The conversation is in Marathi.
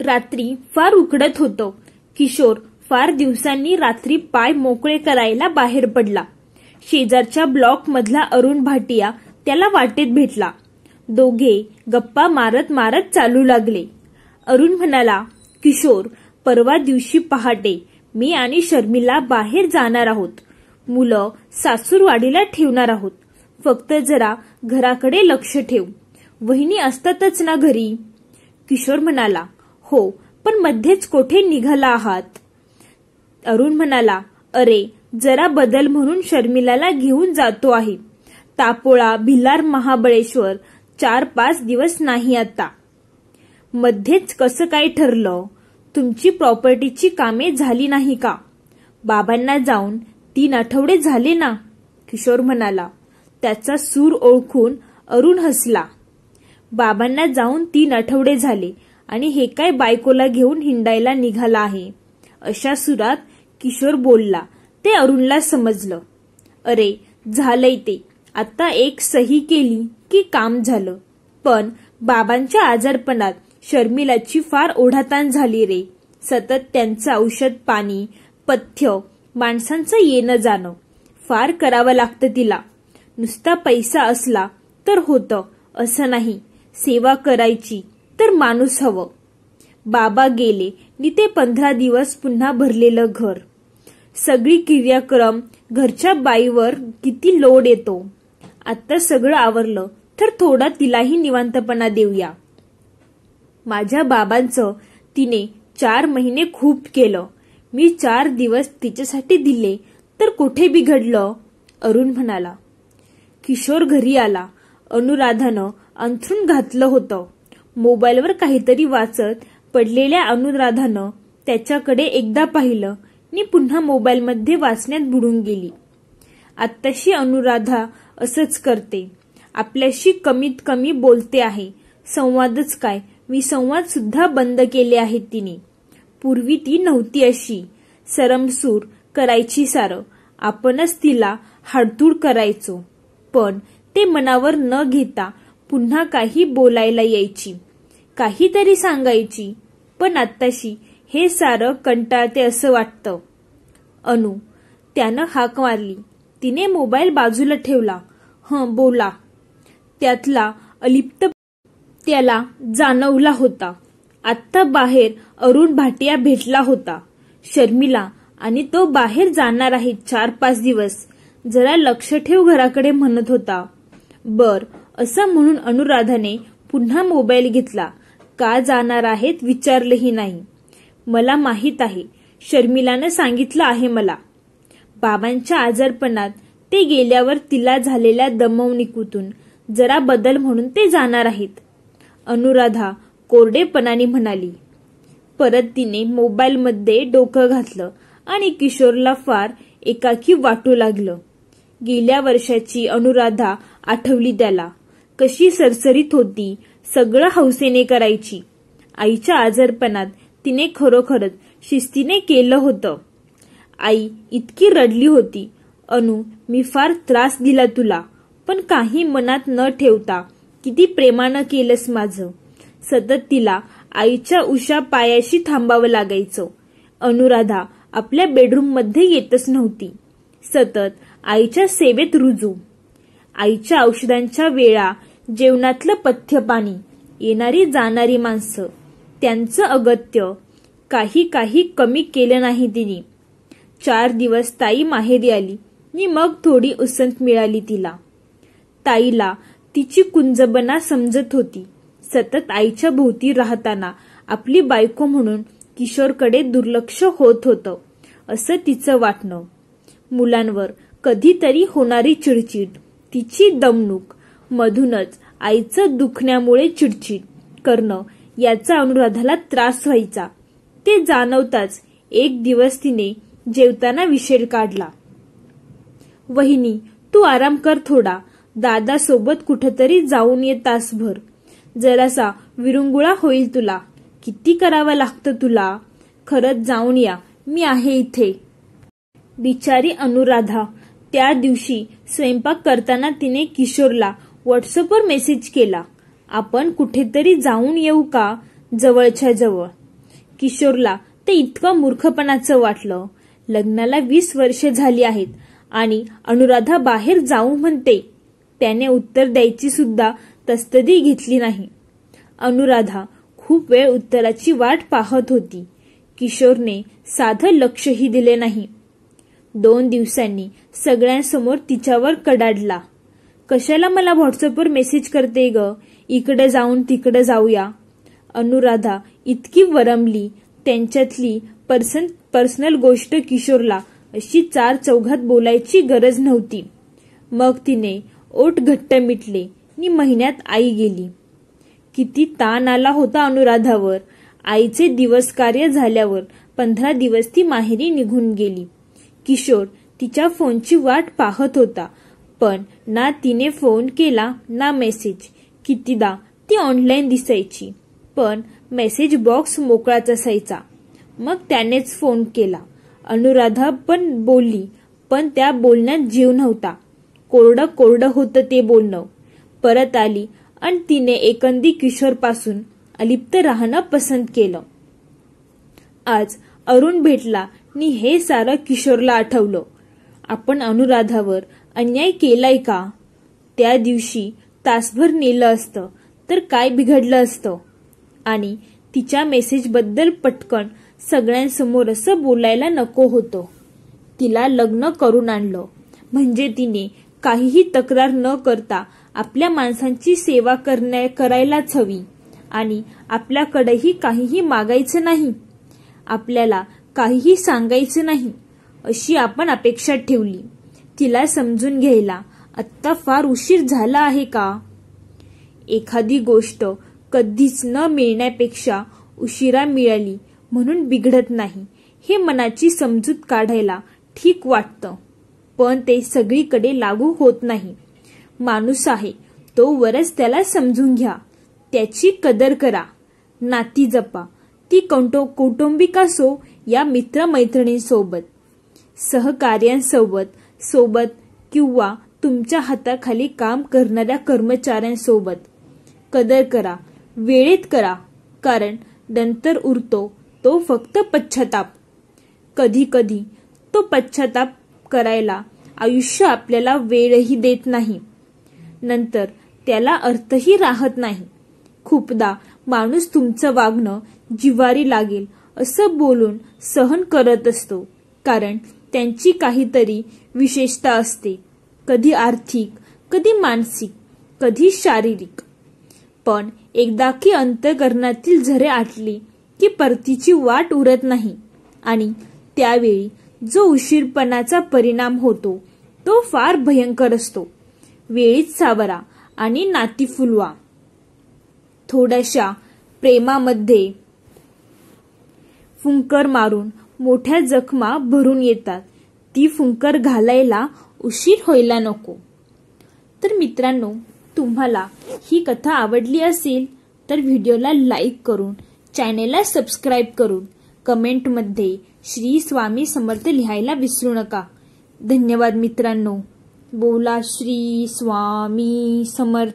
रात्री फार उकडत होतं. किशोर फार दिवसांनी रात्री पाय मोकळे करायला बाहेर पडला. शेजारच्या ब्लॉक मधला अरुण भाटिया त्याला वाटेत भेटला. दोघे गप्पा मारत मारत चालू लागले. अरुण म्हणाला, किशोर, परवा दिवशी पहाटे मी आणि शर्मिला बाहेर जाणार आहोत. मुलं सासूरवाडीला ठेवणार आहोत. फक्त जरा घराकडे लक्ष ठेव. वहिनी असतातच ना घरी? किशोर म्हणाला, हो, पण मध्येच कोठे निघाला आहात? अरुण म्हणाला, अरे जरा बदल म्हणून शर्मिलाला घेऊन जातो आहे. तापोळा, भिलार, महाबळेश्वर 4-5 दिवस नाही आता. मध्येच कसं काय ठरलं? तुमची प्रॉपर्टीची कामे झाली नाही का? बाबांना जाऊन 3 आठवडे झाले ना? किशोर म्हणाला. त्याचा सूर ओळखून अरुण हसला. बाबांना जाऊन 3 आठवडे झाले आणि हे काय बायकोला घेऊन हिंडायला निघाला आहे, अशा सुरात किशोर बोलला. ते अरुणला समजलं. अरे झालंय ते, आता एक सही केली की काम झालं. पण बाबांच्या आजारपणात शर्मिलाची फार ओढाताण झाली रे. सतत त्यांचं औषध पाणी, पथ्य, माणसांचं येणं जाणं फार करावं लागतं तिला. नुसता पैसा असला तर होतं असं नाही. सेवा करायची तर माणूस हवं. बाबा गेले नि ते 15 दिवस पुन्हा भरलेलं घर. सगळी क्रियाक्रम घरच्या बाईवर किती लोड येतो. आता सगळं आवरलं तर थोडा तिलाही निवांतपणा देऊया. माझ्या बाबांचं तिने 4 महिने खूप केलं. मी 4 दिवस तिच्यासाठी दिले तर कुठे बिघडलं? अरुण म्हणाला. किशोर घरी आला. अनुराधानं अंथरूण घातलं होतं. मोबाईलवर काहीतरी वाचत पडलेल्या अनुराधानं त्याच्याकडे एकदा पाहिलं नि पुन्हा मोबाईलमध्ये वाचण्यात बुडून गेली. आत्ताशी अनुराधा असंच करते. आपल्याशी कमीत कमी बोलते आहे. संवादच काय, विसंवाद सुद्धा बंद केले आहेत तिने. पूर्वी ती नव्हती अशी. सरमसूर करायची सारं. आपणच तिला हाडतूड करायचो. पण ते मनावर न घेता पुन्हा काही बोलायला यायची, काहीतरी सांगायची. पण आत्ताशी हे सारं कंटाळते असं वाटतं. अनु, त्यानं हाक मारली. तिने मोबाईल बाजूला ठेवला. हं, बोला. त्यातला अलिप्त त्याला जाणवला होता. आत्ता बाहेर अरुण भाटिया भेटला होता. शर्मिला आणि तो बाहेर जाणार आहेत 4-5 दिवस. जरा लक्ष ठेव घराकडे म्हणत होता. बर, असं म्हणून अनुराधाने पुन्हा मोबाईल घेतला. का जाणार आहेत विचारलंही नाही. मला माहित आहे, शर्मिलानं सांगितलं आहे मला. बाबांच्या आजारपणात ते गेल्यावर तिला झालेल्या दमवणुकीतून जरा बदल म्हणून ते जाणार आहेत. अनुराधा कोरडेपणाने म्हणाली. परत तिने मोबाईलमध्ये डोकं घातलं आणि किशोरला फार एकाकी वाटू लागलं. गेल्या वर्षाची अनुराधा आठवली त्याला. कशी सरसरीत होती, सगळं हौसेने करायची. आईच्या आजारपणात तिने खरोखरच शिस्तीने केलं होतं. आई इतकी रडली होती. अनु, मी फार त्रास दिला तुला, पण काही मनात न ठेवता किती प्रेमानं केलंस माझं. सतत तिला आईच्या उशा पायाशी थांबावं लागायचं. अनुराधा आपल्या बेडरूममध्ये येतच नव्हती. सतत आईच्या सेवेत रुजू. आईच्या औषधांच्या वेळा, जेवणातलं पथ्य पाणी, येणारी जाणारी माणसं, त्यांचं अगत्य काही कमी केलं नाही तिने. 4 दिवस ताई माहेरी आली नि मग थोडी उसंत मिळाली तिला. ताईला तिची कुंजबना समजत होती. सतत आईच्या भोवती राहताना आपली बायको म्हणून किशोरकडे दुर्लक्ष होत होतं असं तिचं वाटणं. मुलांवर कधीतरी होणारी चिडचिड, तिची दमणूक, मधूनच आईचं दुखण्यामुळे चिडचिड करणं, याचा अनुराधाला त्रास व्हायचा. ते जाणवताच एक दिवस तिने जेवताना विषय काढला. वहिनी, तू आराम कर थोडा. दादा सोबत कुठेतरी जाऊन ये तासभर. जरासा विरंगुळा होईल तुला. किती करावं लागतं तुला. खरंच जाऊन या, मी आहे इथे. बिचारी अनुराधा. त्या दिवशी स्वयंपाक करताना तिने किशोरला व्हॉट्सअपवर मेसेज केला. आपण कुठेतरी जाऊन येऊ का, जवळच्या जवळ. किशोरला ते इतकं मूर्खपणाचं वाटलं. लग्नाला 20 वर्षे झाली आहेत आणि अनुराधा बाहेर जाऊ म्हणते. त्याने उत्तर द्यायची सुद्धा तस्तदी घेतली नाही. अनुराधा खूप वेळ उत्तराची वाट पाहत होती. किशोरने साधं लक्षही दिले नाही. 2 दिवसांनी सगळ्यांसमोर तिच्यावर कडाडला. कशाला मला व्हॉट्सअपवर मेसेज करते ग? इकडे जाऊन तिकडे जाऊया. अनुराधा इतकी वरमली. त्यांच्यातली पर्सनल गोष्ट किशोरला अशी 4 चौघात बोलायची गरज नव्हती. मग तिने ओठ घट्ट मिटले नि महिन्यात आई गेली. किती ताण आला होता अनुराधावर. आईचे दिवस कार्य झाल्यावर 15 दिवस ती माहेरी निघून गेली. किशोर तिच्या फोनची वाट पाहत होता, पण ना तिने फोन केला ना मेसेज. कितीदा ती ऑनलाईन दिसायची, पण मेसेज बॉक्स मोकळाच असायचा. मग त्यानेच फोन केला. अनुराधा पण बोलली, पण त्या बोलण्यात जीव नव्हता. कोरडं कोरडं होतं ते बोलणं. परत आली आणि तिने एकंदी किशोरपासून अलिप्त राहणं पसंत केलं. आज अरुण भेटला नि हे सारं किशोरला आठवलं. आपण अनुराधावर अन्याय केलाय का? त्या दिवशी तासभर नेलं असतं तर काय बिघडलं असतं? आणि तिच्या मेसेजबद्दल पटकन सगळ्यांसमोर असं बोलायला नको होतं. तिला लग्न करून आणलं म्हणजे तिने काहीही तक्रार न करता आपल्या माणसांची सेवा करायलाच हवी आणि आपल्याकडेही काहीही मागायचं नाही, आपल्याला काहीही सांगायचं नाही अशी आपण अपेक्षा ठेवली. तिला समजून घ्यायला आत्ता फार उशीर झाला आहे का? एखादी गोष्ट कधीच न मिळण्यापेक्षा उशिरा मिळाली म्हणून बिघडत नाही हे मनाची समजूत काढायला ठीक वाटतं, पण ते सगळीकडे लागू होत नाही. माणूस आहे तोवरच त्याला समजून घ्या, त्याची कदर करा, नाती जपा. ती कौटुंबिक असो या मित्रमैत्रिणींसोबत, सहकार्यांसोबत किंवा तुमच्या हाताखाली काम करणाऱ्या कर्मचाऱ्यांसोबत. कदर करा, वेळेत करा, कारण नंतर उरतो तो फक्त पश्चाताप. कधी कधी तो पश्चाताप करायला आयुष्य आपल्याला वेळही देत नाही, नंतर त्याला अर्थही राहत नाही. खूपदा माणूस तुमचं वागणं जिव्हारी लागेल असं बोलून सहन करत असतो, कारण त्यांची काहीतरी विशेषता असते, कधी आर्थिक, कधी मानसिक, कधी शारीरिक. पण एकदा की अंतःकरणातील झरे आटली की परतीची वाट उरत नाही आणि त्यावेळी जो उशीरपणाचा परिणाम होतो तो फार भयंकर असतो. वेळीच सावरा आणि नाती फुलवा. थोड्याशा प्रेमामध्ये फुंकर मारून मोठ्या जखमा भरून येतात. ती फुंकर घालायला उशीर व्हायला नको. तर मित्रांनो, तुम्हाला ही कथा आवडली असेल तर व्हिडिओला लाईक करून, चॅनेलला सबस्क्राईब करून, कमेंटमध्ये श्री स्वामी समर्थ लिहायला विसरू नका. धन्यवाद मित्रांनो. बोला श्री स्वामी समर्थ.